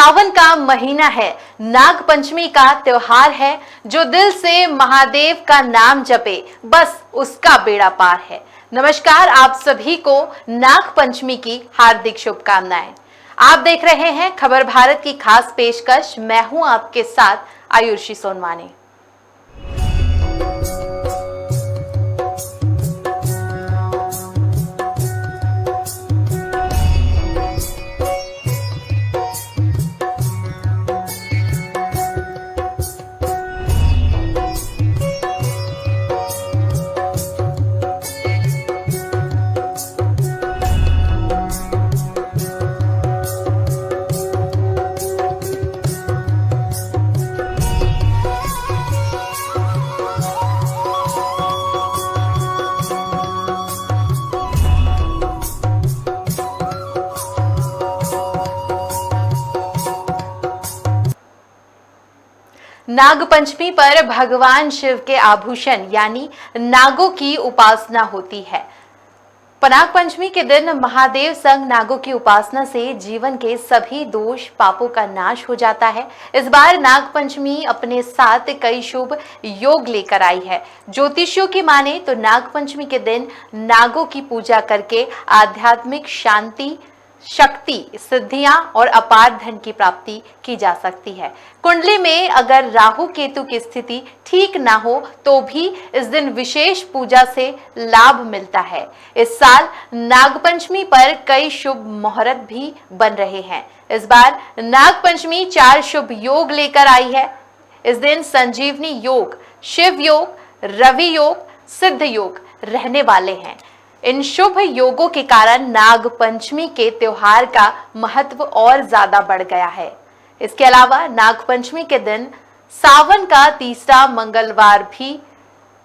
सावन का महीना है, नाग पंचमी का त्योहार है। जो दिल से महादेव का नाम जपे बस उसका बेड़ा पार है। नमस्कार, आप सभी को नाग पंचमी की हार्दिक शुभकामनाएं। आप देख रहे हैं खबर भारत की खास पेशकश। मैं हूं आपके साथ आयुषी सोनवानी। नाग पंचमी पर भगवान शिव के आभूषण यानी नागों की उपासना होती है। नाग पंचमी के दिन महादेव संग नागों की उपासना से जीवन के सभी दोष पापों का नाश हो जाता है। इस बार नाग पंचमी अपने साथ कई शुभ योग लेकर आई है। ज्योतिषियों की माने तो नाग पंचमी के दिन नागों की पूजा करके आध्यात्मिक शांति, शक्ति, सिद्धियां और अपार धन की प्राप्ति की जा सकती है। कुंडली में अगर राहु केतु की स्थिति ठीक ना हो तो भी इस दिन विशेष पूजा से लाभ मिलता है। इस साल नागपंचमी पर कई शुभ मुहूर्त भी बन रहे हैं। इस बार नागपंचमी 4 शुभ योग लेकर आई है। इस दिन संजीवनी योग, शिव योग, रवि योग, सिद्ध योग रहने वाले हैं। इन शुभ योगों के कारण नाग पंचमी के त्योहार का महत्व और ज्यादा बढ़ गया है। इसके अलावा नाग पंचमी के दिन सावन का तीसरा मंगलवार भी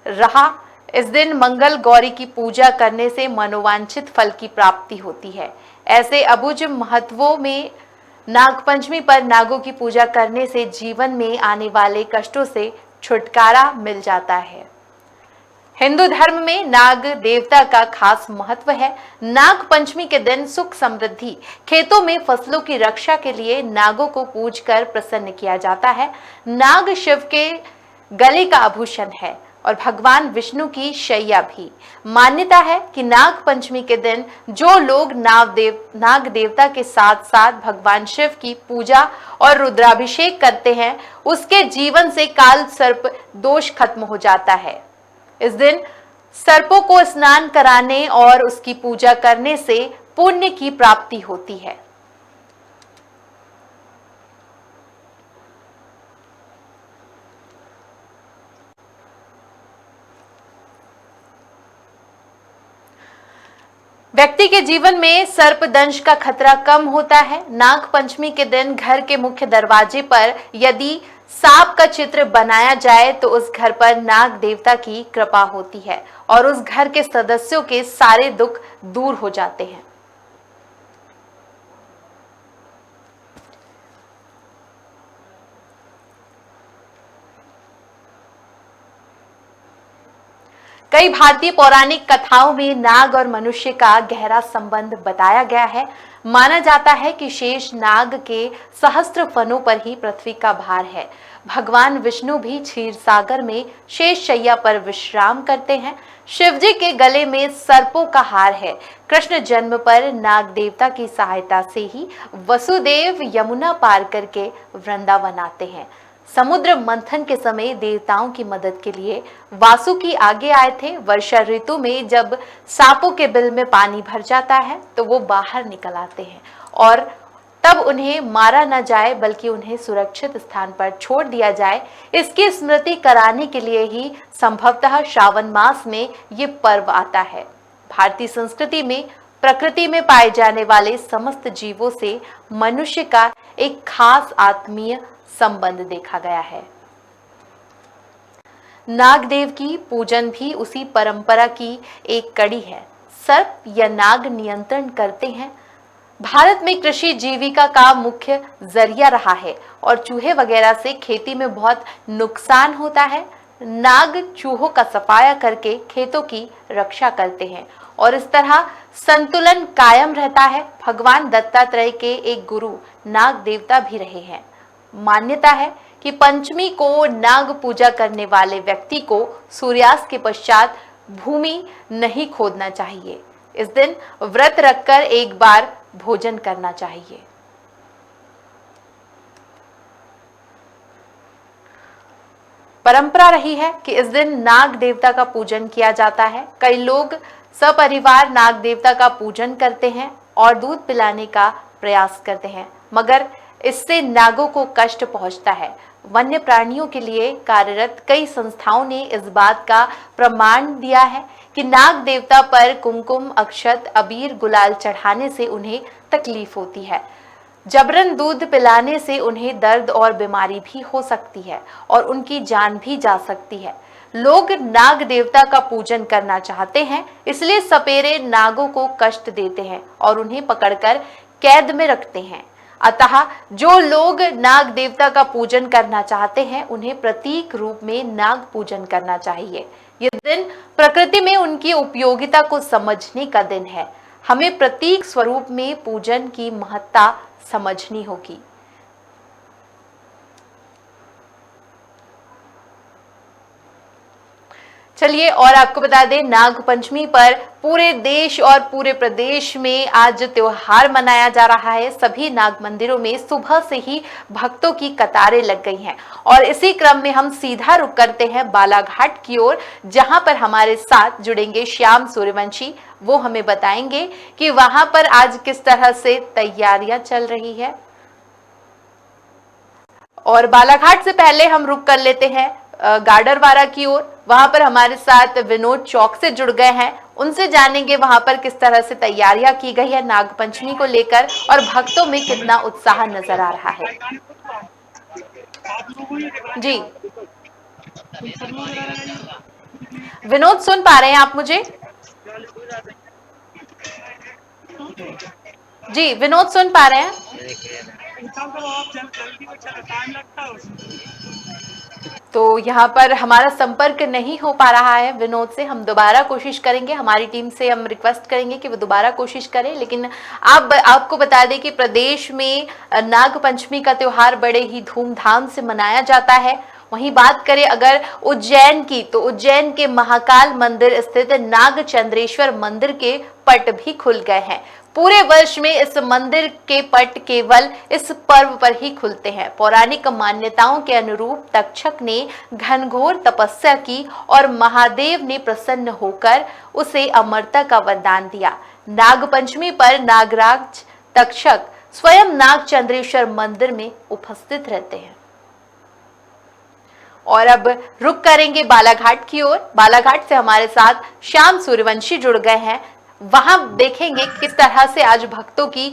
रहा। इस दिन मंगल गौरी की पूजा करने से मनोवांछित फल की प्राप्ति होती है। ऐसे अबुझ महत्वों में नाग पंचमी पर नागों की पूजा करने से जीवन में आने वाले कष्टों से छुटकारा मिल जाता है। हिंदू धर्म में नाग देवता का खास महत्व है। नाग पंचमी के दिन सुख समृद्धि, खेतों में फसलों की रक्षा के लिए नागों को पूजकर प्रसन्न किया जाता है। नाग शिव के गले का आभूषण है और भगवान विष्णु की शैया भी। मान्यता है कि नाग पंचमी के दिन जो लोग नाग देवता के साथ साथ भगवान शिव की पूजा और रुद्राभिषेक करते हैं उसके जीवन से काल सर्प दोष खत्म हो जाता है। इस दिन सर्पों को स्नान कराने और उसकी पूजा करने से पुण्य की प्राप्ति होती है। व्यक्ति के जीवन में सर्पदंश का खतरा कम होता है। नाग पंचमी के दिन घर के मुख्य दरवाजे पर यदि सांप का चित्र बनाया जाए तो उस घर पर नाग देवता की कृपा होती है और उस घर के सदस्यों के सारे दुख दूर हो जाते हैं। कई भारतीय पौराणिक कथाओं में नाग और मनुष्य का गहरा संबंध बताया गया है। माना जाता है कि शेष नाग के सहस्त्र फनों पर ही पृथ्वी का भार है। भगवान विष्णु भी क्षीर सागर में शेष शैया पर विश्राम करते हैं। शिवजी के गले में सर्पों का हार है। कृष्ण जन्म पर नाग देवता की सहायता से ही वसुदेव यमुना पार करके वृंदावन आते हैं। समुद्र मंथन के समय देवताओं की मदद के लिए वासुकी आगे आए थे। वर्षा ऋतु में जब सांपों के बिल में पानी भर जाता है तो वो बाहर निकल आते हैं और तब उन्हें मारा न जाए बल्कि उन्हें सुरक्षित स्थान पर छोड़ दिया जाए, इसकी स्मृति कराने के लिए ही संभवतः श्रावण मास में ये पर्व आता है। भारतीय संस्कृति में प्रकृति में पाए जाने वाले समस्त जीवों से मनुष्य का एक खास आत्मीय संबंध देखा गया है। नागदेव की पूजन भी उसी परंपरा की एक कड़ी है। सर्प या नाग नियंत्रण करते हैं। भारत में कृषि जीविका का मुख्य जरिया रहा है और चूहे वगैरह से खेती में बहुत नुकसान होता है। नाग चूहों का सफाया करके खेतों की रक्षा करते हैं और इस तरह संतुलन कायम रहता है। भगवान दत्तात्रेय के एक गुरु नाग देवता भी रहे हैं। मान्यता है कि पंचमी को नाग पूजा करने वाले व्यक्ति को सूर्यास्त के पश्चात भूमि नहीं खोदना चाहिए। इस दिन व्रत रखकर एक बार भोजन करना चाहिए। परंपरा रही है कि इस दिन नाग देवता का पूजन किया जाता है। कई लोग सपरिवार नाग देवता का पूजन करते हैं और दूध पिलाने का प्रयास करते हैं, मगर इससे नागों को कष्ट पहुंचता है। वन्य प्राणियों के लिए कार्यरत कई संस्थाओं ने इस बात का प्रमाण दिया है कि नाग देवता पर कुमकुम, अक्षत, अबीर, गुलाल चढ़ाने से उन्हें तकलीफ होती है। जबरन दूध पिलाने से उन्हें दर्द और बीमारी भी हो सकती है और उनकी जान भी जा सकती है। लोग नाग देवता का पूजन करना चाहते हैं, इसलिए सपेरे नागों को कष्ट देते हैं और उन्हें पकड़कर कैद में रखते हैं। अतः जो लोग नाग देवता का पूजन करना चाहते हैं, उन्हें प्रतीक रूप में नाग पूजन करना चाहिए। ये दिन प्रकृति में उनकी उपयोगिता को समझने का दिन है। हमें प्रतीक स्वरूप में पूजन की महत्ता समझनी होगी। चलिए और आपको बता दें, नाग पंचमी पर पूरे देश और पूरे प्रदेश में आज त्योहार मनाया जा रहा है। सभी नाग मंदिरों में सुबह से ही भक्तों की कतारें लग गई हैं और इसी क्रम में हम सीधा रुख करते हैं बालाघाट की ओर, जहां पर हमारे साथ जुड़ेंगे श्याम सूर्यवंशी। वो हमें बताएंगे कि वहां पर आज किस तरह से तैयारियां चल रही है। और बालाघाट से पहले हम रुख कर लेते हैं गाडरवारा की ओर। वहां पर हमारे साथ विनोद चौक से जुड़ गए हैं, उनसे जानेंगे वहां पर किस तरह से तैयारियां की गई है नाग पंचमी को लेकर और भक्तों में कितना उत्साह नजर आ रहा है। जी विनोद, सुन पा रहे हैं आप मुझे? जी विनोद, सुन पा रहे हैं? तो यहाँ पर हमारा संपर्क नहीं हो पा रहा है विनोद से। हम दोबारा कोशिश करेंगे, हमारी टीम से हम रिक्वेस्ट करेंगे कि वो दोबारा कोशिश करें। लेकिन आपको बता दें कि प्रदेश में नाग पंचमी का त्योहार बड़े ही धूमधाम से मनाया जाता है। वहीं बात करें अगर उज्जैन की, तो उज्जैन के महाकाल मंदिर स्थित नाग चंद्रेश्वर मंदिर के पट भी खुल गए हैं। पूरे वर्ष में इस मंदिर के पट केवल इस पर्व पर ही खुलते हैं। पौराणिक मान्यताओं के अनुरूप तक्षक ने घनघोर तपस्या की और महादेव ने प्रसन्न होकर उसे अमरता का वरदान दिया। नाग पंचमी पर नागराज तक्षक स्वयं नाग चंद्रेश्वर मंदिर में उपस्थित रहते हैं। और अब रुक करेंगे बालाघाट की ओर। बालाघाट से हमारे साथ श्याम सूर्यवंशी जुड़ गए हैं। वहां देखेंगे किस तरह से आज भक्तों की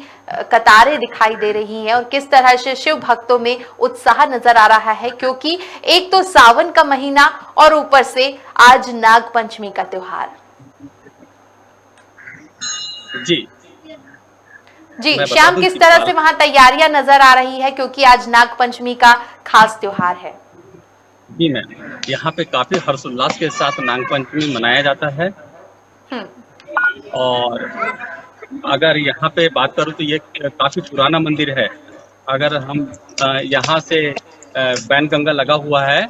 कतारें दिखाई दे रही हैं और किस तरह से शिव भक्तों में उत्साह नजर आ रहा है, क्योंकि एक तो सावन का महीना और ऊपर से आज नाग पंचमी का त्योहार। जी श्याम, किस तरह से वहां तैयारियां नजर आ रही है, क्योंकि आज नाग पंचमी का खास त्योहार है? जी मैम, यहाँ पे काफी हर्षोल्लास के साथ नाग पंचमी मनाया जाता है। और अगर यहाँ पे बात करूँ तो ये काफी पुराना मंदिर है। अगर हम यहाँ से बैनगंगा लगा हुआ है।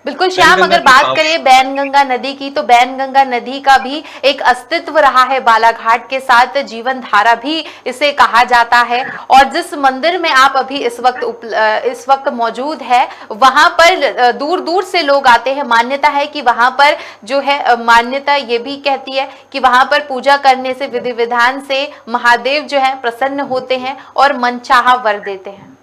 बिल्कुल श्याम, अगर बात करें बैनगंगा नदी की, तो बैनगंगा नदी का भी एक अस्तित्व रहा है बालाघाट के साथ, जीवन धारा भी इसे कहा जाता है। और जिस मंदिर में आप अभी इस वक्त मौजूद है, वहां पर दूर दूर से लोग आते हैं। मान्यता है कि वहां पर जो है, मान्यता ये भी कहती है कि वहां पर पूजा करने से, विधि विधान से महादेव जो है प्रसन्न होते हैं और मनचाहा वर देते हैं।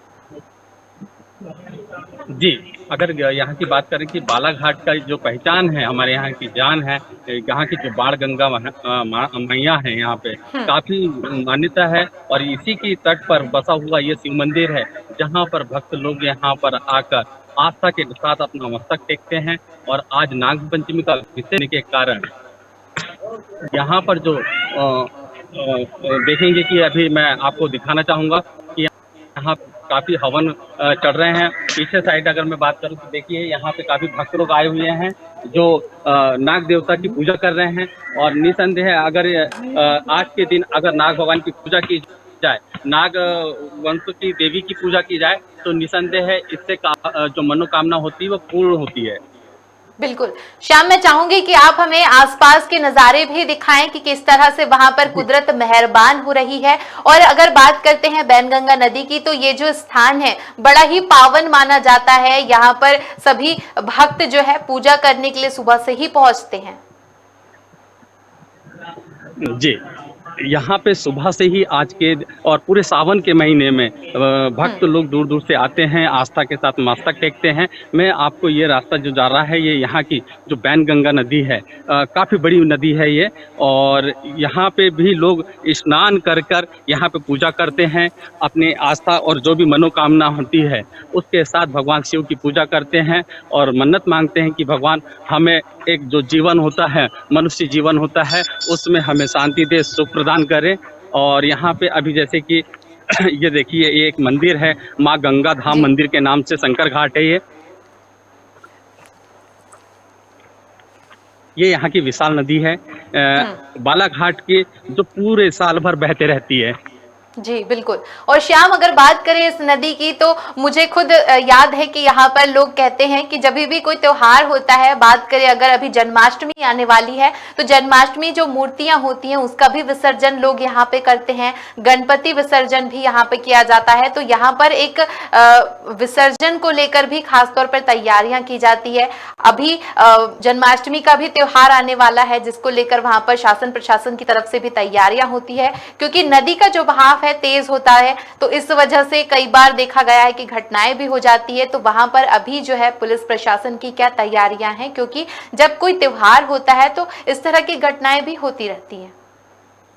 जी, अगर यहाँ की बात करें कि बालाघाट का जो पहचान है, हमारे यहाँ की जान है, यहाँ की जो बाण गंगा मैया है, यहाँ पे काफी मान्यता है। और इसी की तट पर बसा हुआ ये शिव मंदिर है, जहाँ पर भक्त लोग यहाँ पर आकर आस्था के साथ अपना मस्तक टेकते हैं। और आज नाग पंचमी का विषय के कारण यहाँ पर जो देखेंगे कि अभी मैं आपको दिखाना चाहूँगा कि यहाँ काफी हवन चढ़ रहे हैं। पीछे साइड अगर मैं बात करूं तो देखिए यहाँ पे काफी भक्त लोग आए हुए हैं जो नाग देवता की पूजा कर रहे हैं। और निसंदेह अगर आज के दिन अगर नाग भगवान की पूजा की जाए, नाग वंश की देवी की पूजा की जाए, तो निसंदेह है इससे जो मनोकामना होती है वो पूर्ण होती है। बिल्कुल। श्याम, मैं चाहूंगी कि आप हमें आसपास के नजारे भी दिखाएं कि किस तरह से वहां पर कुदरत मेहरबान हो रही है। और अगर बात करते हैं बैनगंगा नदी की, तो ये जो स्थान है बड़ा ही पावन माना जाता है। यहाँ पर सभी भक्त जो है पूजा करने के लिए सुबह से ही पहुंचते हैं। जी, यहाँ पे सुबह से ही आज के और पूरे सावन के महीने में भक्त लोग दूर दूर से आते हैं, आस्था के साथ मस्तक टेकते हैं। मैं आपको ये रास्ता जो जा रहा है, ये यहाँ की जो बैनगंगा नदी है, काफ़ी बड़ी नदी है ये। और यहाँ पे भी लोग स्नान कर कर यहाँ पे पूजा करते हैं, अपनी आस्था और जो भी मनोकामना होती है उसके साथ भगवान शिव की पूजा करते हैं और मन्नत मांगते हैं कि भगवान हमें एक जो जीवन होता है, मनुष्य जीवन होता है, उसमें हमें शांति दे, सुख प्रदान करे। और यहाँ पे अभी जैसे कि ये देखिए, ये एक मंदिर है, माँ गंगा धाम मंदिर के नाम से शंकर घाट है ये यहाँ की विशाल नदी है, बालाघाट की, जो पूरे साल भर बहते रहती है। जी बिल्कुल। और श्याम, अगर बात करें इस नदी की, तो मुझे खुद याद है कि यहाँ पर लोग कहते हैं कि जब भी कोई त्योहार होता है, बात करें अगर अभी जन्माष्टमी आने वाली है, तो जन्माष्टमी जो मूर्तियां होती हैं उसका भी विसर्जन लोग यहाँ पे करते हैं, गणपति विसर्जन भी यहाँ पे किया जाता है। तो यहाँ पर एक विसर्जन को लेकर भी खासतौर पर तैयारियां की जाती है। अभी जन्माष्टमी का भी त्योहार आने वाला है, जिसको लेकर वहां पर शासन प्रशासन की तरफ से भी तैयारियां होती है, क्योंकि नदी का जो बहाव है तेज होता है, तो इस वजह से कई बार देखा गया है कि घटनाएं भी हो जाती है। तो वहां पर अभी जो है पुलिस प्रशासन की क्या तैयारियां हैं, क्योंकि जब कोई त्योहार होता है तो इस तरह की घटनाएं भी होती रहती हैं।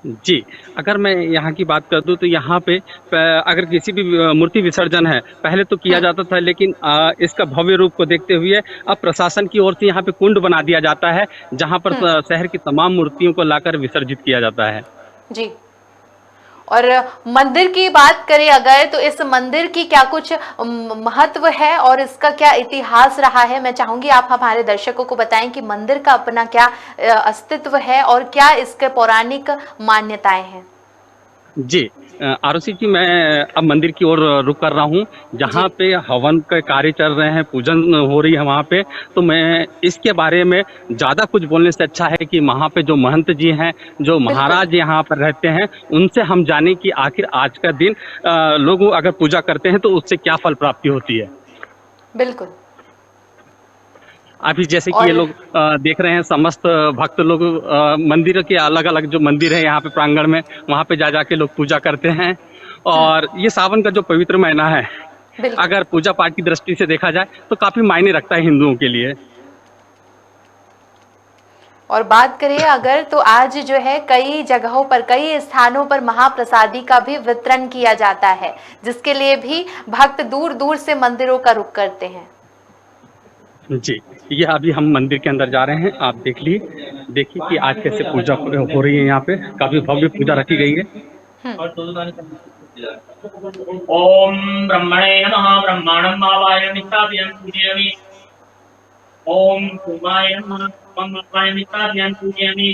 जी, अगर मैं यहाँ की बात कर दूं तो यहाँ पे अगर किसी भी मूर्ति विसर्जन है, पहले तो किया जाता था, लेकिन इसका भव्य रूप को देखते हुए अब प्रशासन की ओर से यहाँ पे कुंड बना दिया जाता है, जहाँ पर शहर की तमाम मूर्तियों को लाकर विसर्जित किया जाता है। जी। और मंदिर की बात करें अगर, तो इस मंदिर की क्या कुछ महत्व है और इसका क्या इतिहास रहा है, मैं चाहूंगी आप हमारे दर्शकों को बताएं कि मंदिर का अपना क्या अस्तित्व है और क्या इसके पौराणिक मान्यताएं हैं। जी, आरुषि जी, मैं अब मंदिर की ओर रुक कर रहा हूँ, जहाँ पे हवन के कार्य चल रहे हैं, पूजन हो रही है वहाँ पे। तो मैं इसके बारे में ज़्यादा कुछ बोलने से अच्छा है कि वहाँ पे जो महंत जी हैं, जो महाराज यहाँ पर रहते हैं, उनसे हम जाने कि आखिर आज का दिन लोग अगर पूजा करते हैं तो उससे क्या फल प्राप्ति होती है। बिल्कुल। अभी जैसे कि ये लोग देख रहे हैं, समस्त भक्त लोग मंदिर के अलग अलग जो मंदिर है यहाँ पे प्रांगण में, वहाँ पे जा जाके लोग पूजा करते हैं। और ये सावन का जो पवित्र महीना है, अगर पूजा पाठ की दृष्टि से देखा जाए तो काफी मायने रखता है हिंदुओं के लिए। और बात करें अगर, तो आज जो है कई जगहों पर, कई स्थानों पर महाप्रसादी का भी वितरण किया जाता है, जिसके लिए भी भक्त दूर दूर से मंदिरों का रुख करते हैं। जी, ये अभी हम मंदिर के अंदर जा रहे हैं, आप देखिए कि आज कैसे पूजा हो रही है। यहाँ पे काफी भव्य पूजा रखी गई है। ओम ब्रह्मणे नमः। ब्रह्माणं आवाहयामि स्थापयामि पूजयामि। ओम कुमाय नमः। आवाहयामि स्थापयामि पूजयामि।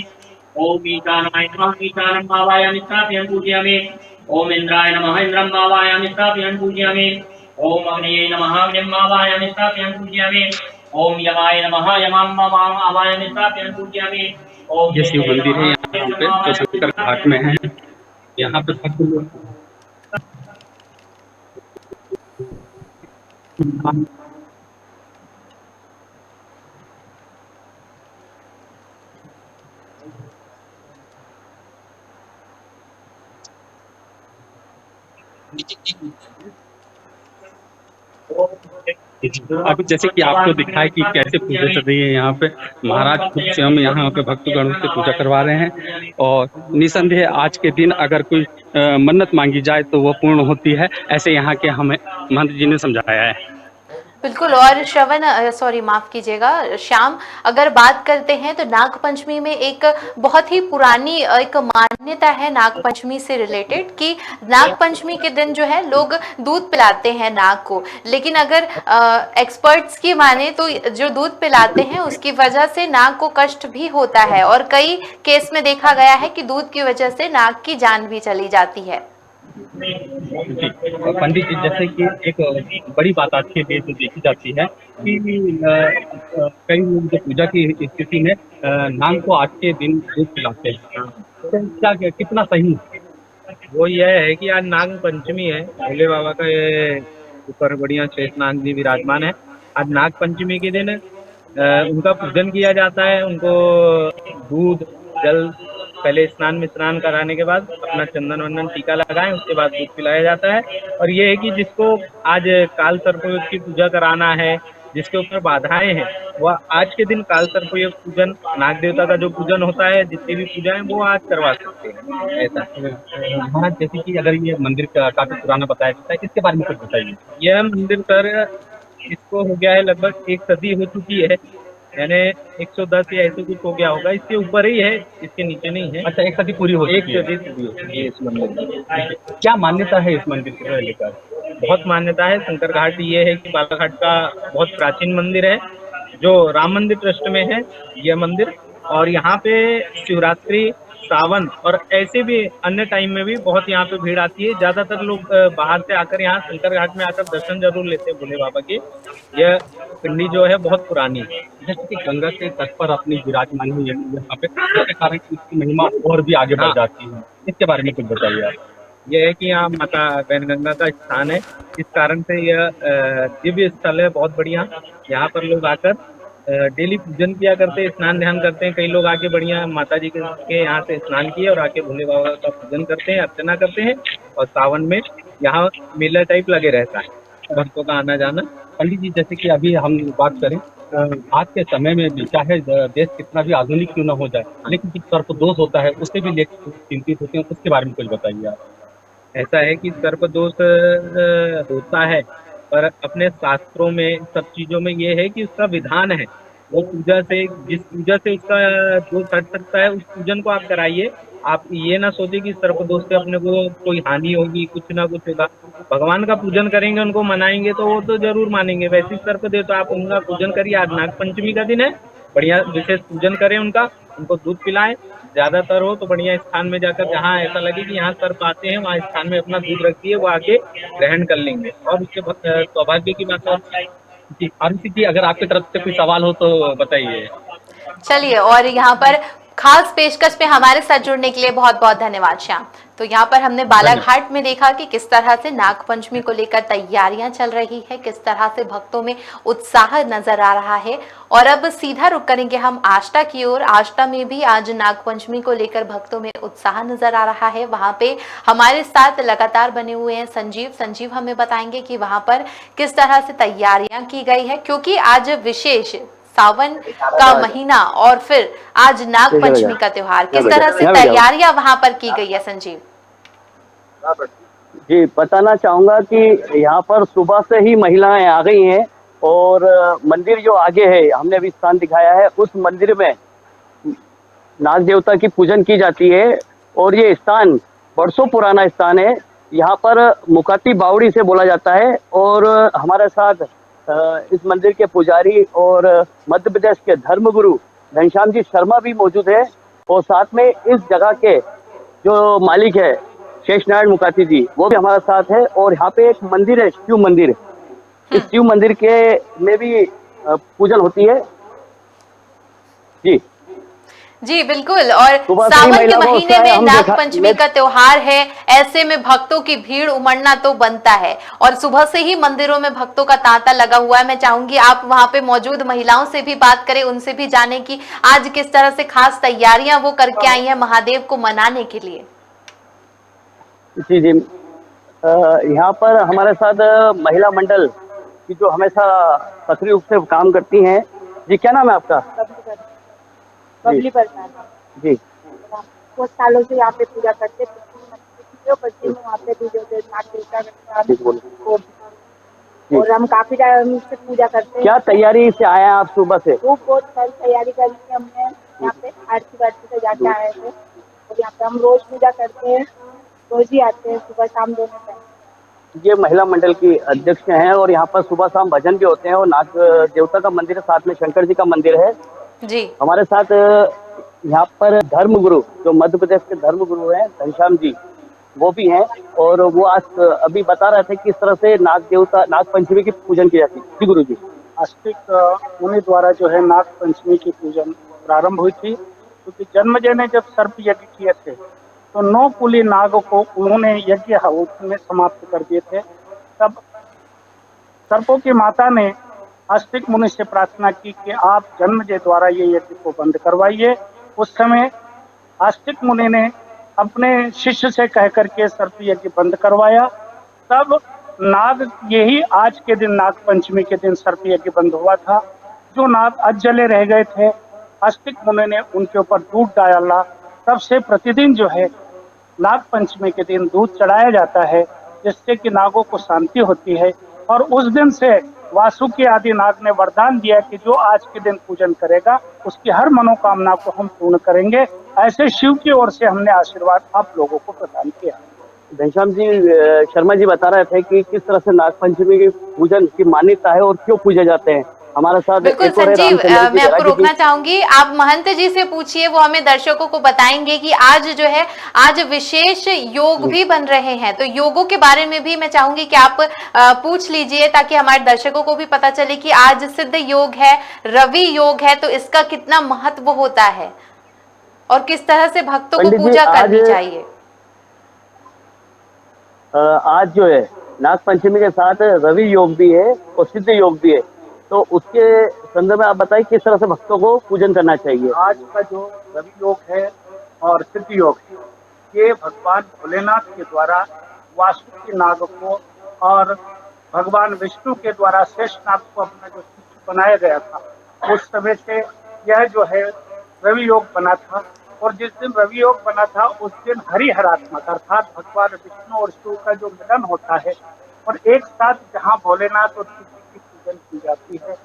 ओम ईशानाय नमः। ईशानं आवाहयामि स्थापयामि पूजयामि। ओम इंद्राय नमः। इंद्रं आवाहयामि स्थापयामि पूजयामि। ओम अग्नये नमः। अग्निं आवाहयामि स्थापयामि पूजयामि। ओम यमाय नमः। यमां आवाहयामि स्थापयामि पूजयामि। ओम ये शिव मंदिर है यहाँ पे, जो शंकर घाट में है। यहाँ पे भक्त लोग अभी जैसे कि आपको दिखाया कि कैसे पूजा चल रही है यहाँ पे, महाराज खुद स्वयं यहाँ पे भक्तगणों से पूजा करवा रहे हैं। और निसंदेह आज के दिन अगर कोई मन्नत मांगी जाए तो वो पूर्ण होती है, ऐसे यहाँ के हमें महंत जी ने समझाया है। बिल्कुल। और श्रवण, सॉरी माफ कीजिएगा श्याम, अगर बात करते हैं तो नाग पंचमी में एक बहुत ही पुरानी एक मान्यता है नाग पंचमी से रिलेटेड, कि नाग पंचमी के दिन जो है लोग दूध पिलाते हैं नाग को, लेकिन अगर एक्सपर्ट्स की माने तो जो दूध पिलाते हैं उसकी वजह से नाग को कष्ट भी होता है, और कई केस में देखा गया है कि दूध की वजह से नाग की जान भी चली जाती है। जी, पंडित जी, जैसे कि एक बड़ी बात आज के डेट में देखी जाती है कि कई लोग जो पूजा की स्थिति में नाग को आज के दिन दूध पिलाते हैं, तो क्या कितना सही है? वो यह है कि आज नाग पंचमी है, भोले बाबा का ये ऊपर बढ़िया शेष नाग जी विराजमान है। आज नाग पंचमी के दिन उनका पूजन किया जाता है। उनको दूध जल, पहले स्नान कराने के बाद अपना चंदन वंदन टीका लगाएं, उसके बाद दूध पिलाया जाता है। और ये है कि जिसको आज काल सर्पयोग की पूजा कराना है, जिसके ऊपर बाधाएं हैं, वह आज के दिन काल सर्पयोग पूजन, नाग देवता का जो पूजन होता है, जितनी भी पूजा है वो आज करवा सकते हैं। ऐसा महाराज, जैसे कि अगर ये मंदिर काफी पुराना बताया जाता है, इसके बारे में कुछ बताइए। यह मंदिर सर, इसको हो गया है लगभग 1 सदी हो चुकी है, यानी 110 या ऐसे कुछ हो गया होगा। इसके ऊपर ही है, इसके नीचे नहीं है। अच्छा, 1 सदी पूरी हो एक चुकी है। सदी पूरी हो चुकी है इस मंदिर की। क्या मान्यता है इस मंदिर को लेकर? बहुत मान्यता है। शंकर घाट ये है कि बालाघाट का बहुत प्राचीन मंदिर है, जो राम मंदिर ट्रस्ट में है यह मंदिर। और यहाँ पे शिवरात्रि, सावन और ऐसे भी अन्य टाइम में भी बहुत यहाँ पे भीड़ आती है। ज्यादातर लोग बाहर से आकर यहाँ शंकर घाट में आकर दर्शन जरूर लेते हैं भोले बाबा के। यह पिंडी जो है बहुत पुरानी है। जैसे कि गंगा के तट पर अपनी विराजमान हुई है यहाँ पे, इसके कारण इसकी महिमा और भी आगे बढ़ हाँ। जाती है। इसके बारे में कुछ बताइए आप। यह है कि यहाँ माता वैनगंगा का स्थान है, इस कारण से यह दिव्य स्थल है बहुत बढ़िया। यहाँ पर लोग आकर डेली पूजन किया करते हैं, स्नान ध्यान करते हैं। कई लोग आके बढ़िया माता जी के यहाँ से स्नान किए और आके भोले बाबा का पूजन करते हैं, अर्चना करते हैं। और सावन में यहाँ मेला टाइप लगे रहता है, भक्तों का आना जाना। पंडित जी, जैसे कि अभी हम बात करें, आज के समय में भी चाहे देश कितना भी आधुनिक क्यों न हो जाए, लेकिन जो सर्पदोष होता है उससे भी लेकर चिंतित होते हैं, उसके बारे में कुछ बताइए आप। ऐसा है कि सर्पदोष होता है, पर अपने शास्त्रों में सब चीजों में ये है कि उसका विधान है। वो पूजा से, जिस पूजा से उसका दोष हट सकता है, उस पूजन को आप कराइए। आप ये ना सोचिए कि सर्पदोष से अपने को कोई हानि होगी, कुछ ना कुछ होगा। भगवान का पूजन करेंगे, उनको मनाएंगे तो वो तो जरूर मानेंगे। वैसे सर्पदेव तो आप उनका पूजन करिए। आज नाग पंचमी का दिन है, बढ़िया विशेष पूजन करें उनका, उनको दूध पिलाएं। ज्यादातर हो तो बढ़िया स्थान में जाकर, जहाँ ऐसा लगे कि यहाँ सर्प आते हैं, वहाँ स्थान में अपना दूध रखिए, वो आके ग्रहण कर लेंगे और उसके सौभाग्य की बात और। जी, आरती जी, अगर आपकी तरफ से कोई सवाल हो तो बताइए। चलिए, और यहाँ पर खास पेशकश पे हमारे साथ जुड़ने के लिए बहुत बहुत धन्यवाद श्याम। तो यहाँ पर हमने बालाघाट में देखा कि किस तरह से नाग पंचमी को लेकर तैयारियां चल रही है, किस तरह से भक्तों में उत्साह नजर आ रहा है। और अब सीधा रुक करेंगे हम आष्टा की ओर। आष्टा में भी आज नाग पंचमी को लेकर भक्तों में उत्साह नजर आ रहा है। वहां पे हमारे साथ लगातार बने हुए हैं संजीव हमें बताएंगे कि वहां पर किस तरह से तैयारियां की गई है, क्योंकि आज विशेष सावन का महीना और फिर आज नाग पंचमी का त्योहार, किस तरह से तैयारियां वहां पर की गई है संजीव? जी, बताना चाहूंगा कि यहाँ पर सुबह से ही महिलाएं आ गई हैं और मंदिर जो आगे है, हमने अभी स्थान दिखाया है, उस मंदिर में नाग देवता की पूजन की जाती है। और ये स्थान बरसों पुराना स्थान है। यहाँ पर मुकाती बावड़ी से बोला जाता है। और हमारे साथ इस मंदिर के पुजारी और मध्य प्रदेश के धर्मगुरु घनश्याम जी शर्मा भी मौजूद है। और साथ में इस जगह के जो मालिक है शेषनारायण मुकाती जी, वो भी हमारे साथ है। और यहाँ पे एक मंदिर है, शिव मंदिर। इस शिव मंदिर के में भी पूजन होती है। जी बिल्कुल। और सावन के महीने में नाग पंचमी का त्योहार है, ऐसे में भक्तों की भीड़ उमड़ना तो बनता है। और सुबह से ही मंदिरों में भक्तों का तांता लगा हुआ है। मैं चाहूंगी आप वहां पे मौजूद महिलाओं से भी बात करें, उनसे भी जाने की आज किस तरह से खास तैयारियां वो करके आई है महादेव को मनाने के लिए। जी जी, यहाँ पर हमारे साथ महिला मंडल की जो हमेशा सक्रिय रूप से काम करती हैं। जी, क्या नाम है आपका? बबली परमार जी। बहुत सालों से यहाँ पे पूजा करते वहाँ पे भी जो नाग देवता जी और हम काफी टाइम से पूजा करते हैं। क्या तैयारी से आए हैं आप सुबह से? बहुत सारी तैयारी करी थी हमने, यहाँ पे आरती वारती से जाके आए थे और यहाँ पे हम रोज पूजा करते हैं, रोज ही आते हैं सुबह शाम दोनों टाइम। ये महिला मंडल की अध्यक्ष हैं और यहाँ पर सुबह शाम भजन भी होते हैं और नाग देवता का मंदिर है, साथ में शंकर जी का मंदिर है। जी हमारे साथ यहाँ पर धर्मगुरु, जो मध्य प्रदेश के धर्मगुरु हैं घनश्याम जी, वो भी हैं और वो आज अभी बता रहे थे किस तरह से नाग देवता नाग पंचमी की पूजन की जाती है। जी गुरु जी। आस्तिक मुनि द्वारा जो है नाग पंचमी की पूजन प्रारंभ हुई थी, क्योंकि जन्मजय ने जब सर्प यज्ञ किए थे तो 9 कुली नाग को उन्होंने यज्ञ में समाप्त कर दिए थे। तब सर्पों की माता ने आस्तिक मुनि से प्रार्थना की कि आप जन्मजय द्वारा ये यज्ञ को बंद करवाइए। उस समय आस्तिक मुनि ने अपने शिष्य से कह करके सर्प यज्ञ बंद करवाया। तब नाग, यही आज के दिन नाग पंचमी के दिन सर्प यज्ञ बंद हुआ था। जो नाग अजले रह गए थे, आस्तिक मुनि ने उनके ऊपर दूध डाला। तब से प्रतिदिन जो है नाग पंचमी के दिन दूध चढ़ाया जाता है, जिससे कि नागों को शांति होती है। और उस दिन से वासुकी आदि नाग ने वरदान दिया कि जो आज के दिन पूजन करेगा उसकी हर मनोकामना को हम पूर्ण करेंगे। ऐसे शिव की ओर से हमने आशीर्वाद आप लोगों को प्रदान किया। घनश्याम जी शर्मा जी बता रहे थे कि किस तरह से नाग पंचमी की पूजन की मान्यता है और क्यों पूजे जाते हैं। हमारे साथ बिल्कुल एक और है संजीव, रामचंद्र जी मैं आपको बैरागी रोकना जी। चाहूंगी, आप महंत जी से पूछिए, वो हमें दर्शकों को बताएंगे कि आज जो है आज विशेष योग भी बन रहे हैं, तो योगों के बारे में भी मैं चाहूंगी कि आप पूछ लीजिए, ताकि हमारे दर्शकों को भी पता चले कि आज सिद्ध योग है, रवि योग है, तो इसका कितना महत्व होता है और किस तरह से भक्तों को पंडित जी, पूजा करनी चाहिए। आज जो है नाग पंचमी के साथ रवि योग भी है और सिद्ध योग भी है, तो उसके संदर्भ में आप बताइए किस तरह से भक्तों को पूजन करना चाहिए। आज का जो रवि योग है और सिद्ध योग है, ये भगवान भोलेनाथ के द्वारा वासुकी नाग को और भगवान विष्णु के द्वारा शेष नाग को अपना जो शिष्य बनाया गया था, उस समय से यह जो है रवि योग बना था। और जिस दिन रवि योग बना था उस दिन हरिहरात्मक अर्थात भगवान विष्णु और शिव का जो मिलन होता है और एक साथ जहाँ भोलेनाथ और शिव की पूजन की जाती है,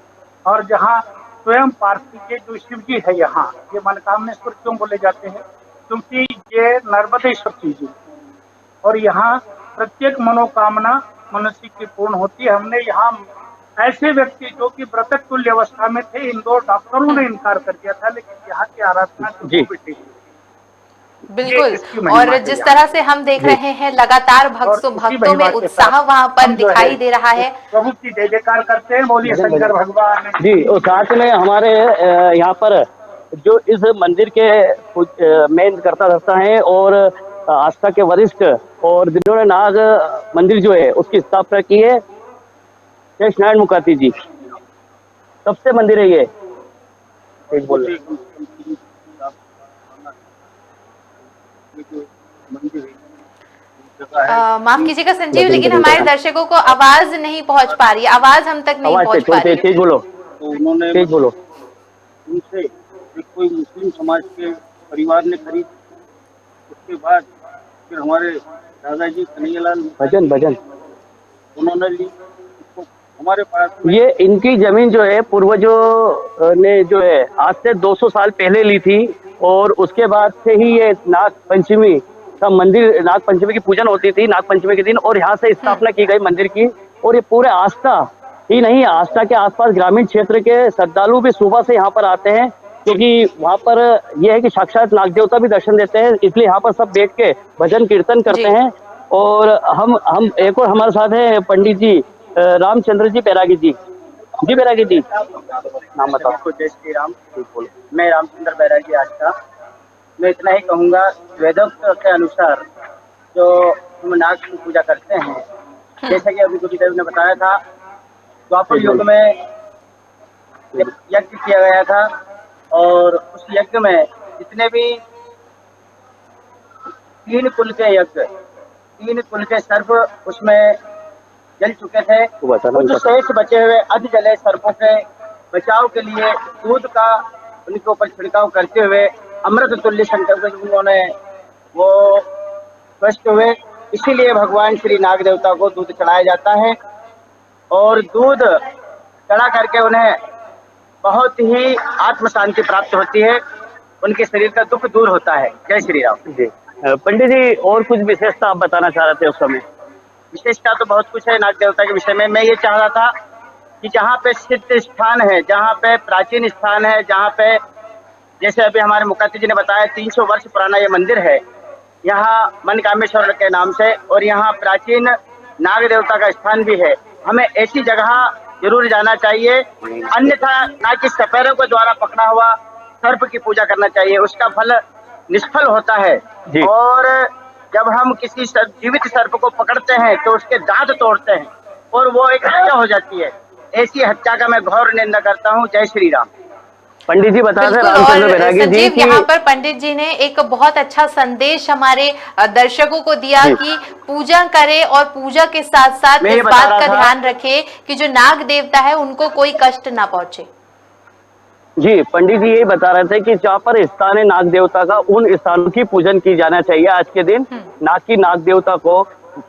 और जहाँ स्वयं पार्थिव के जो शिव जी है, यहाँ ये मनकामनेश्वर क्यों बोले जाते हैं, क्योंकि ये नर्मदेश्वर जी है और यहाँ प्रत्येक मनोकामना मनुष्य की पूर्ण होती है। हमने यहाँ ऐसे व्यक्ति जो कि मृतक तुल्य अवस्था में थे, इंदौर डॉक्टरों ने इनकार कर दिया था, लेकिन यहाँ की आराधना जी बिल्कुल, और जिस तरह से हम देख रहे हैं लगातार भक्तों में उत्साह वहां पर दिखाई दे रहा है। प्रभु की जय जयकार करते हैं, बोलिए शंकर भगवान जी। और साथ में हमारे यहाँ पर जो इस मंदिर के मेन कर्ता धर्ता हैं और आस्था के वरिष्ठ और जिन्होंने नाग मंदिर जो है उसकी स्थापना की है, शेष नारायण मुखाती जी। कब से मंदिर है ये? एक बोल माफ कीजिएगा संजीव, लेकिन हमारे दर्शकों को आवाज नहीं पहुंच पा रही, आवाज हम तक नहीं पहुंच पा रही। तेज बोलो, तो उन्होंने तेज बोलो। उनसे एक कोई मुस्लिम समाज के परिवार ने खरीद, उसके बाद फिर हमारे दादाजी कन्हैयालाल भजन उन्होंने ली उसको हमारे पास। ये इनकी जमीन जो है पूर्वजों ने जो है आज से 200 साल पहले ली थी और उसके बाद से ही ये नाग पंचमी का मंदिर, नाग पंचमी की पूजन होती थी नाग पंचमी के दिन, और यहाँ से स्थापना की गई मंदिर की। और ये पूरे आस्था ही नहीं, आस्था के आसपास ग्रामीण क्षेत्र के श्रद्धालु भी सुबह से यहाँ पर आते हैं, क्योंकि वहाँ पर यह है कि साक्षात नाग देवता भी दर्शन देते हैं, इसलिए यहाँ पर सब बैठ के भजन कीर्तन करते हैं। और हम एक और हमारे साथ है पंडित जी रामचंद्र जी बैरागी जी। जी बैरागी जी, नाम बताओ। जय श्री राम। बोलो। मैं रामचंद्र बैरागी आस्था। मैं इतना ही कहूँगा, वेदोक्त के अनुसार जो हम नाग की पूजा करते हैं, जैसे कि अभी गुरुदेव ने बताया था, द्वापर युग में यज्ञ किया गया था और उस यज्ञ में जितने भी 3 कुल के यज्ञ, 3 कुल के सर्प उसमें जल चुके थे। कुछ शेष बचे हुए अध जले सर्पों के बचाव के लिए दूध का उनके ऊपर छिड़काव करते हुए अमृत तुल्य शंकर को उन्होंने वो स्वस्थ हुए। इसीलिए भगवान श्री नाग देवता को दूध चढ़ाया जाता है। और दूध चढ़ा करके उन्हें बहुत ही आत्म शांति प्राप्त होती है, उनके शरीर का दुख दूर होता है। जय श्री राम। जी पंडित जी, और कुछ विशेषता आप बताना चाह रहे थे उस समय? विशेषता तो बहुत कुछ है नाग देवता के विषय में। मैं ये चाह रहा था कि जहाँ पे सिद्ध स्थान है, जहाँ पे प्राचीन स्थान है, जहाँ पे जैसे अभी हमारे मुक्ति जी ने बताया 300 वर्ष पुराना ये मंदिर है, यहाँ मनकामेश्वर के नाम से, और यहाँ प्राचीन नाग देवता का स्थान भी है। हमें ऐसी जगह जरूर जाना चाहिए, अन्यथा ना कि सपेरों के द्वारा पकड़ा हुआ सर्प की पूजा करना चाहिए, उसका फल निष्फल होता है। जी। और जब हम किसी जीवित सर्प को पकड़ते हैं तो उसके दांत तोड़ते हैं और वो एक हत्या हो जाती है। ऐसी हत्या का मैं घोर निंदा करता हूँ। जय श्री राम। पंडित जी बता रहे बिल्कुल। रामचंद्र और बैरागी जी संजीव, की यहाँ पर पंडित जी ने एक बहुत अच्छा संदेश हमारे दर्शकों को दिया कि पूजा करे और पूजा के साथ साथ मैं इस ये बता बात रहा का था। ध्यान रखे कि जो नाग देवता है उनको कोई कष्ट ना पहुंचे। जी पंडित जी यही बता रहे थे कि जहाँ पर स्थान है नाग देवता का, उन स्थानों की पूजन की जाना चाहिए आज के दिन, ना कि नाग देवता को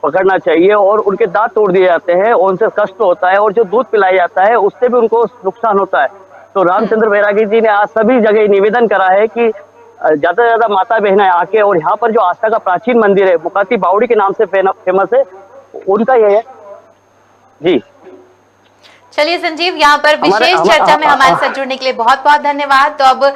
पकड़ना चाहिए। और उनके दांत तोड़ दिए जाते हैं, उनसे कष्ट होता है, और जो दूध पिलाया जाता है उससे भी उनको नुकसान होता है। तो रामचंद्र बैरागी जी ने आज सभी जगह निवेदन करा है कि ज्यादा से ज्यादा माता बहनें आके, और यहाँ पर जो आस्था का प्राचीन मंदिर है मुकाती बावड़ी के नाम से फेमस है, उनका ये है। जी चलिए संजीव, यहाँ पर विशेष चर्चा में हमारे साथ जुड़ने के लिए बहुत बहुत धन्यवाद। तो अब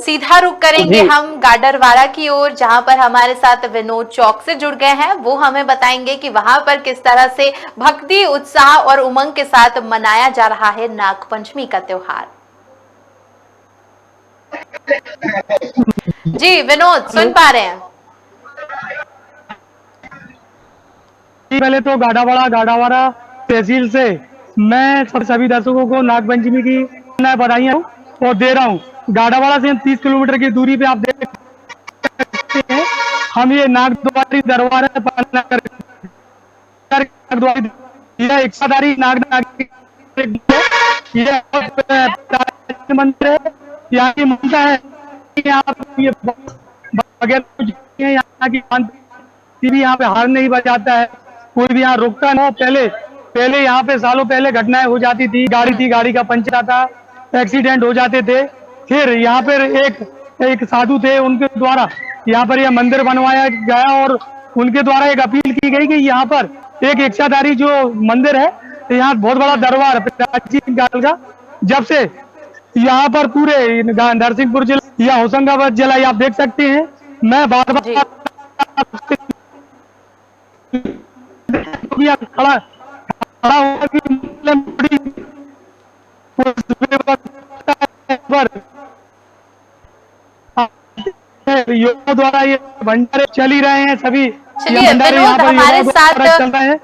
सीधा रुख करेंगे हम गाडरवाड़ा की ओर, जहां पर हमारे साथ विनोद चौक से जुड़ गए हैं। वो हमें बताएंगे कि वहां पर किस तरह से भक्ति, उत्साह और उमंग के साथ मनाया जा रहा है नागपंचमी का त्योहार। जी विनोद, सुन पा रहे हैं? पहले तो गाडावाड़ा तहसील से मैं सभी दर्शकों को नागपंचमी की बधाइयां और दे रहा हूँ। गाडावाड़ा से 30 किलोमीटर की दूरी पे आप देख सकते हैं, हम ये नागद्वारी दरबार यह इच्छाधारी नाग यह मंदिर है। यहाँ की मान्यता है कि यहाँ की भी यहाँ पे हार नहीं बजाता है, कोई भी यहाँ रुकता नहीं। पहले यहाँ पे सालों पहले घटनाएं हो जाती थी, गाड़ी का पंचर आता, एक्सीडेंट हो जाते थे। फिर यहाँ पर एक साधु थे, उनके द्वारा यहाँ पर यह मंदिर बनवाया गया और उनके द्वारा एक अपील की गई कि यहाँ पर एक इच्छाधारी जो मंदिर है, यहाँ बहुत बड़ा दरबार प्राचीन काल का, जब से यहाँ पर पूरे नरसिंहपुर जिला या होशंगाबाद जिला आप देख सकते हैं। मैं बार-बार खड़ा हुआ कि युवाओं द्वारा ये भंडारे चल ही रहे हैं सभी। चलिए विनोद हमारे साथ चल रहे हैं।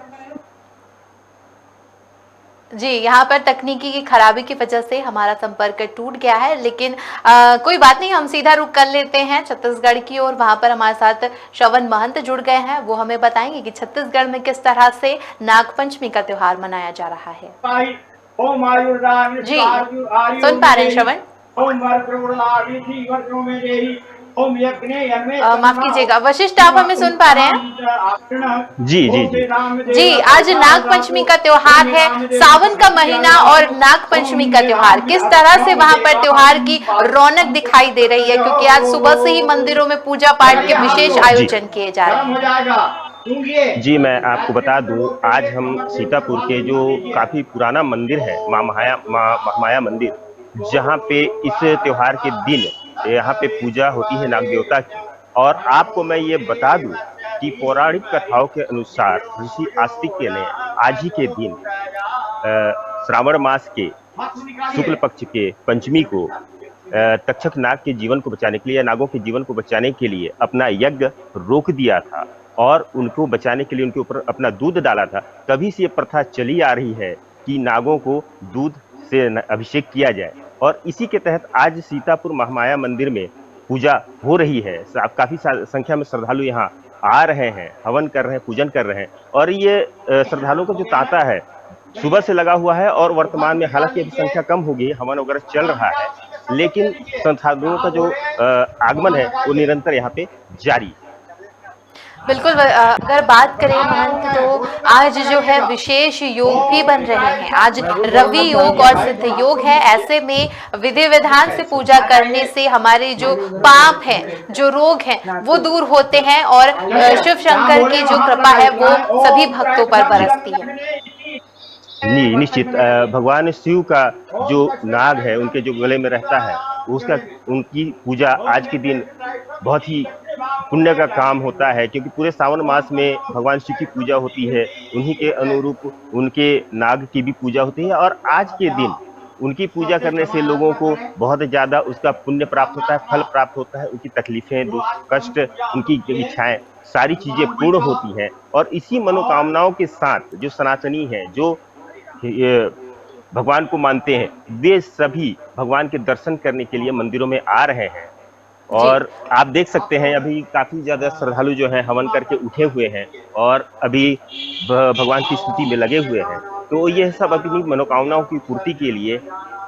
जी, यहाँ पर तकनीकी की खराबी की वजह से हमारा संपर्क टूट गया है, लेकिन कोई बात नहीं, हम सीधा रुख कर लेते हैं छत्तीसगढ़ की ओर। वहां पर हमारे साथ श्रवण महंत जुड़ गए हैं, वो हमें बताएंगे कि छत्तीसगढ़ में किस तरह से नागपंचमी का त्योहार मनाया जा रहा है। जी सुन पा रहे हैं श्रवण? माफ कीजिएगा वशिष्ठ, आप हमें सुन पा रहे हैं? जी, आज नागपंचमी का त्योहार है, सावन का महीना और नागपंचमी का त्योहार। किस तरह से वहां पर त्योहार की रौनक दिखाई दे रही है, क्योंकि आज सुबह से ही मंदिरों में पूजा पाठ के विशेष आयोजन किए जा रहे हैं। जी मैं आपको बता दूं, आज हम सीतापुर के जो काफी पुराना मंदिर है माँ महामाया मंदिर, जहाँ पे इस त्योहार के दिन यहाँ पे पूजा होती है नाग देवता की। और आपको मैं ये बता दूं कि पौराणिक कथाओं के अनुसार ऋषि आस्तिक्य ने आज ही के दिन श्रावण मास के शुक्ल पक्ष के पंचमी को तक्षक नाग के जीवन को बचाने के लिए, नागों के जीवन को बचाने के लिए अपना यज्ञ रोक दिया था और उनको बचाने के लिए उनके ऊपर अपना दूध डाला था। तभी से ये प्रथा चली आ रही है कि नागों को दूध से अभिषेक किया जाए, और इसी के तहत आज सीतापुर महामाया मंदिर में पूजा हो रही है। काफी संख्या में श्रद्धालु यहाँ आ रहे हैं, हवन कर रहे हैं, पूजन कर रहे हैं। और ये श्रद्धालुओं का जो तांता है सुबह से लगा हुआ है, और वर्तमान में हालांकि अभी संख्या कम हो गई, हवन वगैरह चल रहा है, लेकिन श्रद्धालुओं का जो आगमन है वो निरंतर यहाँ पे जारी है। बिल्कुल अगर बात करें महंत तो आज जो है विशेष योग भी बन रहे हैं। आज रवि योग और सिद्ध योग है। ऐसे में विधि विधान से पूजा करने से हमारे जो पाप हैं, जो रोग हैं, वो दूर होते हैं और शिव शंकर की जो कृपा है वो सभी भक्तों पर बरसती है। निश्चित भगवान शिव का जो नाग है उनके जो गले में रहता है उसका उनकी पूजा आज के दिन बहुत ही पुण्य का काम होता है, क्योंकि पूरे सावन मास में भगवान शिव की पूजा होती है। उन्हीं के अनुरूप उनके नाग की भी पूजा होती है और आज के दिन उनकी पूजा करने से लोगों को बहुत ज्यादा उसका पुण्य प्राप्त होता है, फल प्राप्त होता है। उनकी तकलीफें, दुख, कष्ट, उनकी इच्छाएं सारी चीजें पूर्ण होती हैं और इसी मनोकामनाओं के साथ जो सनातनी है, जो ये भगवान को मानते हैं, वे सभी भगवान के दर्शन करने के लिए मंदिरों में आ रहे हैं। और आप देख सकते हैं अभी काफी ज्यादा श्रद्धालु जो हैं हवन करके उठे हुए हैं और अभी भगवान की स्तुति में लगे हुए हैं। तो ये सब अपनी मनोकामनाओं की पूर्ति के लिए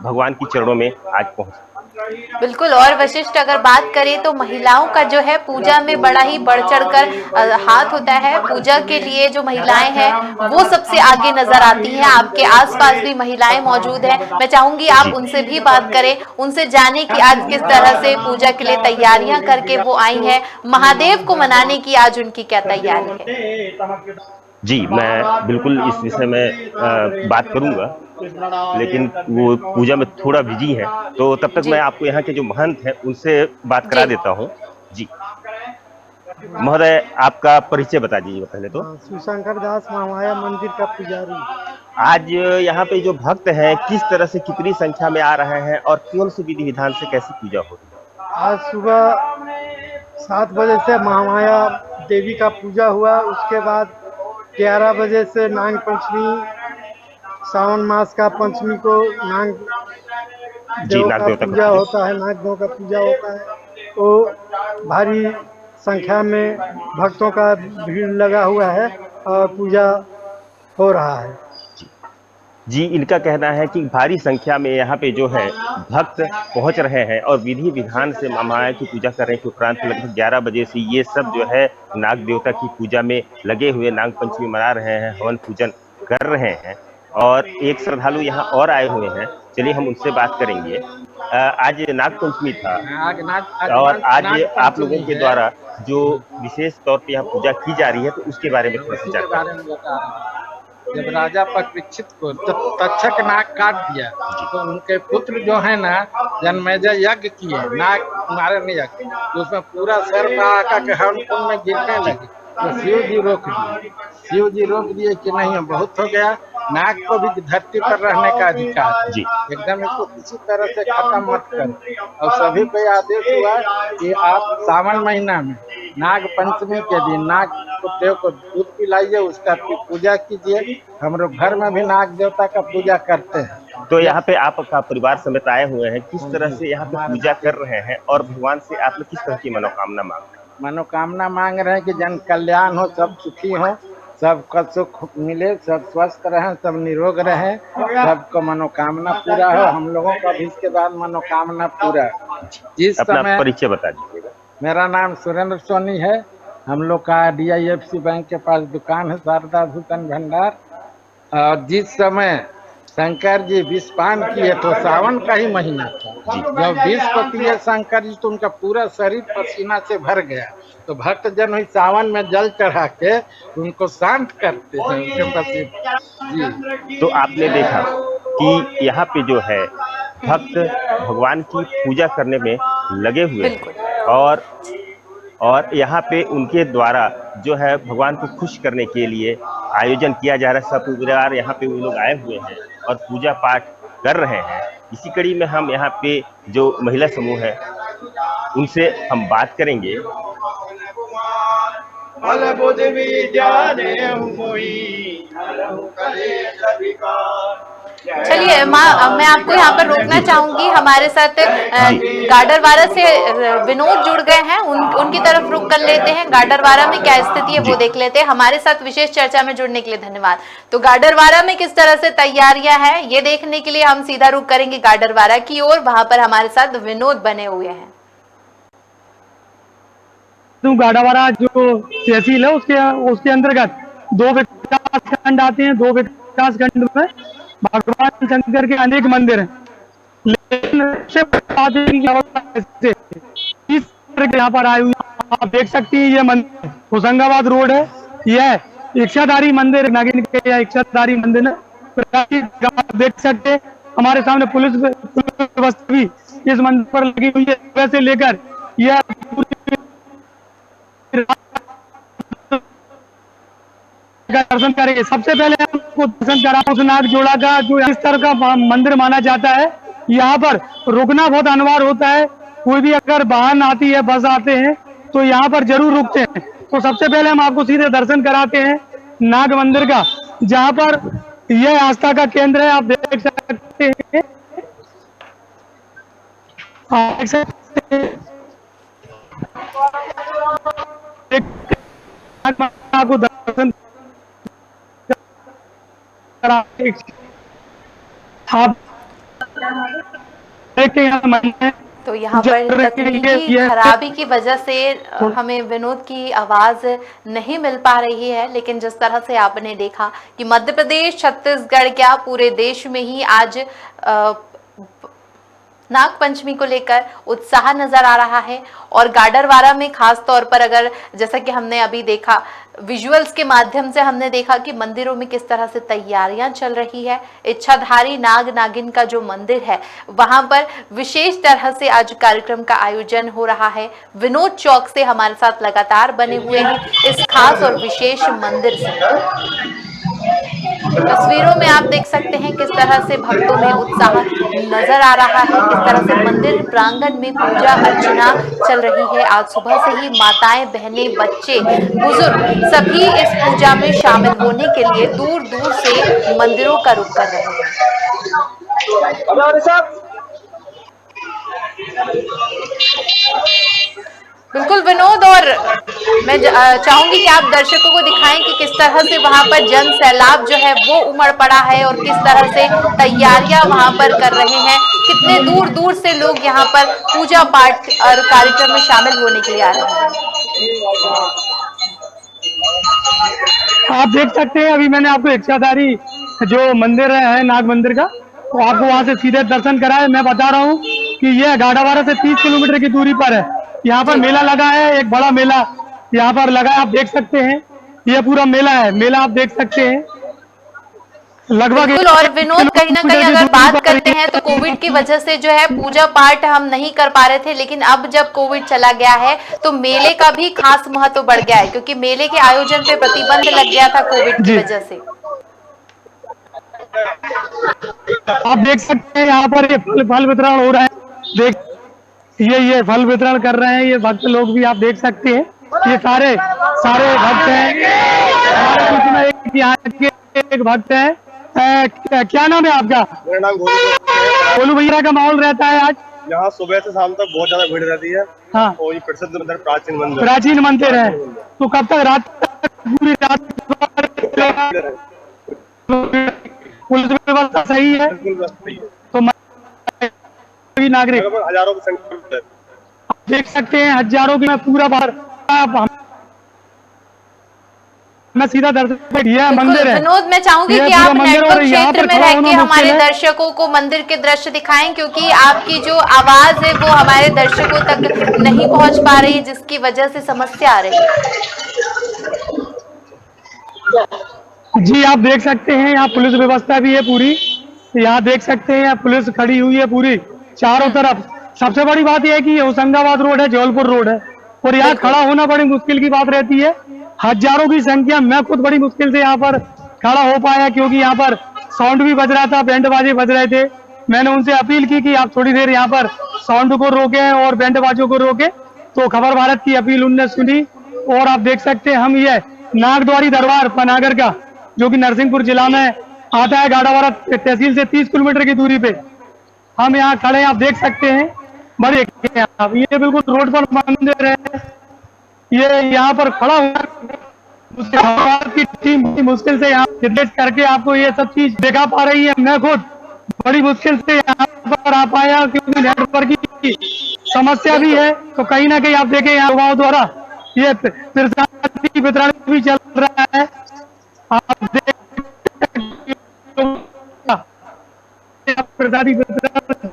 भगवान के चरणों में आज पहुंचे। बिल्कुल। और वशिष्ठ अगर बात करें तो महिलाओं का जो है पूजा में बड़ा ही बढ़ चढ़कर हाथ होता है। पूजा के लिए जो महिलाएं हैं वो सबसे आगे नजर आती हैं। आपके आसपास भी महिलाएं मौजूद हैं, मैं चाहूंगी आप उनसे भी बात करें, उनसे जाने कि आज किस तरह से पूजा के लिए तैयारियां करके वो आई हैं, महादेव को मनाने की आज उनकी क्या तैयारी है। जी, मैं बिल्कुल इस विषय में बात करूंगा, लेकिन वो पूजा में थोड़ा बिजी है, तो तब तक मैं आपको यहाँ के जो महंत हैं उनसे बात करा देता हूँ। जी महोदय, आपका परिचय बता दीजिए पहले तो। शिवशंकर दास महामाया मंदिर का पुजारी। आज यहाँ पे जो भक्त हैं किस तरह से, कितनी संख्या में आ रहे हैं और कौन सी विधि विधान से कैसी पूजा होती है? आज सुबह 7 बजे से महामाया देवी का पूजा हुआ, उसके बाद 11 बजे से नाग पंचमी, सावन मास का पंचमी को नाग देव का पूजा होता है, नाग देव का पूजा होता है। तो भारी संख्या में भक्तों का भीड़ लगा हुआ है और पूजा हो रहा है। जी, इनका कहना है कि भारी संख्या में यहाँ पे जो है भक्त पहुंच रहे हैं और विधि विधान से माँ माया की पूजा कर रहे हैं। उपरांत लगभग 11 बजे से ये सब जो है नाग देवता की पूजा में लगे हुए, नाग पंचमी मना रहे हैं, हवन पूजन कर रहे हैं। और एक श्रद्धालु यहाँ और आए हुए हैं, चलिए हम उनसे बात करेंगे। आज नाग पंचमी था और आज आप लोगों के द्वारा जो विशेष तौर पे यहाँ पूजा की जा रही है, तो उसके बारे में थोड़ा सा जानकारी। जब राजा परीक्षित को तक्षक नाग काट दिया तो उनके पुत्र जो है ना जन्मेजय यज्ञ किए, नाग मारने यज्ञ, तो उसमें पूरा सर्प आकर के हवन में गिरने लगे, तो शिव जी रोक दिए। शिव जी रोक दिए कि नहीं बहुत हो गया, नाग को भी धरती पर रहने का अधिकार जी, एकदम इसको किसी तरह से खत्म मत करो। और सभी को आदेश हुआ कि आप सावन महीना में नाग पंचमी के दिन नाग देव को दूध पिलाइए, उसका पूजा कीजिए। हम लोग घर में भी नाग देवता का पूजा करते हैं। तो यहाँ पे आपका परिवार समेत आए हुए हैं, किस तरह से यहाँ पे पूजा कर रहे हैं और भगवान से आप लोग किस तरह की मनोकामना मांग रहे हैं? मनोकामना मांग रहे हैं कि जन कल्याण हो, सब सुखी हो, सबका सुख मिले, सब स्वस्थ रहें, सब निरोग रहें, सबको मनोकामना पूरा हो। हम लोगों का भी इसके बाद मनोकामना पूरा। जिस समय परिचय बता दीजिएगा। मेरा नाम सुरेंद्र सोनी है। हम लोग का DIFC बैंक के पास दुकान है, शारदा भूषण भंडार। और जिस समय शंकर जी विषपान किए तो सावन का ही महीना था, जब विष को पिए शंकर जी तो उनका पूरा शरीर पसीना से भर गया, तो भक्त जन हुई सावन में जल चढ़ा के उनको शांत करते हैं उनके पसीने जी। तो आपने देखा कि यहाँ पे जो है भक्त भगवान की पूजा करने में लगे हुए हैं और यहाँ पे उनके द्वारा जो है भगवान को खुश करने के लिए आयोजन किया जा रहा है। सब परिवार यहाँ पे वो लोग आए हुए हैं और पूजा पाठ कर रहे हैं। इसी कड़ी में हम यहाँ पे जो महिला समूह है उनसे हम बात करेंगे। चलिए माँ, मैं आपको यहाँ पर रोकना चाहूंगी। हमारे साथ गाडरवारा से विनोद जुड़ गए हैं, उनकी तरफ रुख कर लेते हैं। गाडरवारा में क्या स्थिति है वो देख लेते हैं। हमारे साथ विशेष चर्चा में जुड़ने के लिए धन्यवाद। तो गाडरवारा में किस तरह से तैयारियां हैं ये देखने के लिए हम सीधा रुख करेंगे गाडरवारा की ओर। वहां पर हमारे साथ विनोद बने हुए हैं। दूं, गाड़ावाड़ा जो तहसील है उसके अंतर्गत 2 विकास खंड आते हैं। 2 विकास खंड में भगवान शंकर के अनेक मंदिर हैं, लेकिन इस यहाँ पर आए हुए आप देख सकती हैं। ये मंदिर होशंगाबाद रोड है। यह इच्छाधारी मंदिर नागिन के या इच्छाधारी मंदिर आप देख सकते हैं। हमारे सामने पुलिस व्यवस्था भी इस मंदिर पर लगी हुई है। सुबह से लेकर यह दर्शन करेंगे। सबसे पहले आपको दर्शन करा उस नाग जोड़ा का, जो इस तरह का मंदिर माना जाता है। यहाँ पर रुकना बहुत अनिवार्य होता है। कोई भी अगर वाहन आती है, बस आते हैं, तो यहाँ पर जरूर रुकते हैं। तो सबसे पहले हम आपको सीधे दर्शन कराते हैं नाग मंदिर का, जहाँ पर यह आस्था का केंद्र है। आप देख सकते हैं, आपको दर्शन आप तो यहाँ पर तकनीकी खराबी की वजह से हमें विनोद की आवाज नहीं मिल पा रही है, लेकिन जिस तरह से आपने देखा कि मध्य प्रदेश, छत्तीसगढ़ क्या पूरे देश में ही आज नाग पंचमी को लेकर उत्साह नजर आ रहा है। और गाडरवारा में खास तौर पर अगर जैसा कि हमने अभी देखा, विजुअल्स के माध्यम से हमने देखा कि मंदिरों में किस तरह से तैयारियां चल रही है। इच्छाधारी नाग नागिन का जो मंदिर है वहां पर विशेष तरह से आज कार्यक्रम का आयोजन हो रहा है। विनोद चौक से हमारे साथ लगातार बने हुए हैं इस खास और विशेष मंदिर से। तस्वीरों में आप देख सकते हैं किस तरह से भक्तों में उत्साह नजर आ रहा है, किस तरह से मंदिर प्रांगण में पूजा अर्चना चल रही है। आज सुबह से ही माताएं, बहनें, बच्चे, बुजुर्ग सभी इस पूजा में शामिल होने के लिए दूर दूर से मंदिरों का रुख कर रहे हैं। बिल्कुल विनोद, और मैं चाहूंगी कि आप दर्शकों को दिखाएं कि किस तरह से वहां पर जन सैलाब जो है वो उमड़ पड़ा है और किस तरह से तैयारियां वहां पर कर रहे हैं। कितने दूर दूर से लोग यहां पर पूजा पाठ और कार्यक्रम में शामिल होने के लिए आ रहे हैं। आप देख सकते हैं, अभी मैंने आपको इच्छाधारी जो मंदिर है नाग मंदिर का, तो आपको वहां से सीधे दर्शन कराए। मैं बता रहा हूँ कि यह गाड़ावाड़ा से 30 किलोमीटर की दूरी पर है। यहाँ पर मेला लगा है, एक बड़ा मेला यहाँ पर लगा है। आप देख सकते हैं, यह पूरा मेला है। मेला आप देख सकते हैं लगभग। और विनोद, कहीं ना कहीं अगर बात करते हैं तो कोविड की वजह से जो है पूजा पाठ हम नहीं कर पा रहे थे, लेकिन अब जब कोविड चला गया है तो मेले का भी खास महत्व बढ़ गया है, क्योंकि मेले के आयोजन पे प्रतिबंध लग गया था कोविड की वजह से। आप देख सकते हैं यहाँ पर ये फल वितरण हो रहा है। देख ये फल वितरण कर रहे हैं ये भक्त लोग भी। आप देख सकते हैं ये सारे भक्त हैं। हमारे बीच में यहाँ के एक भक्त है। क्या नाम है आपका? मेरा नाम गोलू भैया का माहौल रहता है आज यहाँ सुबह से शाम तक बहुत ज्यादा भीड़ रहती है। हाँ, और ये प्रसिद्ध मंदिर प्राचीन मंदिर है। तो कब तक? रात तक, पूरी रात। पुलिस व्यवस्था सही है तो नागरिक हजारों की संख्या देख सकते हैं, हजारों की। मैं पूरा बाहर मैं सीधा दर्शन यह मंदिर है। विनोद, मैं चाहूंगी कि आप नेटवर्क क्षेत्र में रह के हमारे दर्शकों को मंदिर के दृश्य दिखाएं, क्योंकि आपकी जो आवाज है वो हमारे दर्शकों तक नहीं पहुंच पा रही है, जिसकी वजह से समस्या आ रही है। जी, आप देख सकते हैं यहाँ पुलिस व्यवस्था भी है पूरी। यहाँ देख सकते हैं यहाँ पुलिस खड़ी हुई है पूरी चारों तरफ। सबसे बड़ी बात यह है कि ये होशंगाबाद रोड है, जबलपुर रोड है, और यहाँ खड़ा होना बड़ी मुश्किल की बात रहती है। हजारों की संख्या, मैं खुद बड़ी मुश्किल से यहाँ पर खड़ा हो पाया, क्योंकि यहाँ पर साउंड भी बज रहा था, बैंड बाजे बज रहे थे। मैंने उनसे अपील की कि आप थोड़ी देर यहाँ पर साउंड को रोकें और बैंड बाजों को रोकें, तो खबर भारत की अपील उनने सुनी। और आप देख सकते हैं हम ये नागद्वारी दरबार पनागर का, जो कि नरसिंहपुर जिला में आता है, गाड़ावाड़ा तहसील से 30 किलोमीटर की दूरी पे हम यहाँ खड़े हैं। आप देख सकते हैं बड़े आप, ये बिल्कुल रोड पर मंदिर है। ये यहाँ पर खड़ा हुआ की टीम मुश्किल से यहाँ निर्देश करके आपको ये सब चीज दिखा पा रही है। मैं खुद बड़ी मुश्किल से यहाँ पर आ पाया, क्योंकि नेटवर्क की समस्या भी है। तो कहीं ना कहीं आप देखें यहाँ युवाओं द्वारा ये प्रसादी वितरण भी चल रहा है। आप देख प्रसादी वितरण।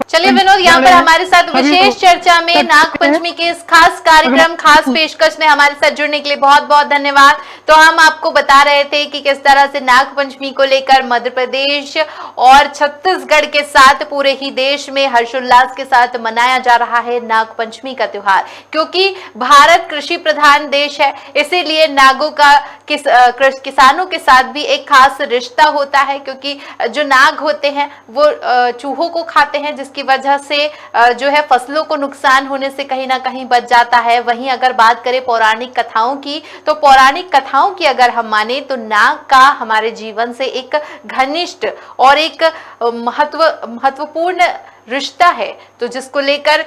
चलिए विनोद, यहाँ पर हमारे साथ विशेष चर्चा में नाग पंचमी के इस खास कार्यक्रम, खास पेशकश में हमारे साथ जुड़ने के लिए बहुत बहुत धन्यवाद। तो हम आपको बता रहे थे कि किस तरह से नाग पंचमी को लेकर मध्य प्रदेश और छत्तीसगढ़ के साथ पूरे ही देश में हर्षोल्लास के साथ मनाया जा रहा है नाग पंचमी का त्योहार। क्योंकि भारत कृषि प्रधान देश है, इसीलिए नागों का किसानों के साथ भी एक खास रिश्ता होता है। क्योंकि जो नाग होते हैं वो चूहों को खाते हैं, जिसकी वजह से जो है फसलों को नुकसान होने से कहीं ना कहीं बच जाता है। वहीं अगर बात करें पौराणिक कथाओं की, तो पौराणिक कथाओं की अगर हम माने तो नाग का हमारे जीवन से एक घनिष्ठ और एक महत्वपूर्ण रिश्ता है, तो जिसको लेकर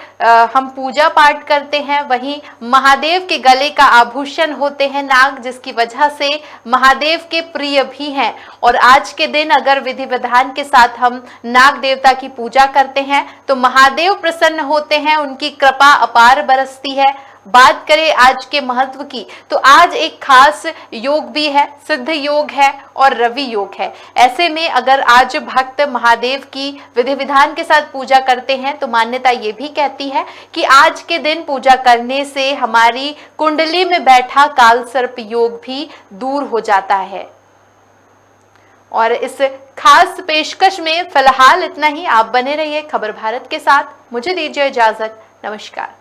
हम पूजा पाठ करते हैं। वहीं महादेव के गले का आभूषण होते हैं नाग, जिसकी वजह से महादेव के प्रिय भी हैं। और आज के दिन अगर विधि विधान के साथ हम नाग देवता की पूजा करते हैं तो महादेव प्रसन्न होते हैं, उनकी कृपा अपार बरसती है। बात करें आज के महत्व की, तो आज एक खास योग भी है, सिद्ध योग है और रवि योग है। ऐसे में अगर आज भक्त महादेव की विधि विधान के साथ पूजा करते हैं तो मान्यता ये भी कहती है कि आज के दिन पूजा करने से हमारी कुंडली में बैठा काल सर्प योग भी दूर हो जाता है। और इस खास पेशकश में फिलहाल इतना ही। आप बने रहिए खबर भारत के साथ। मुझे दीजिए इजाजत। नमस्कार।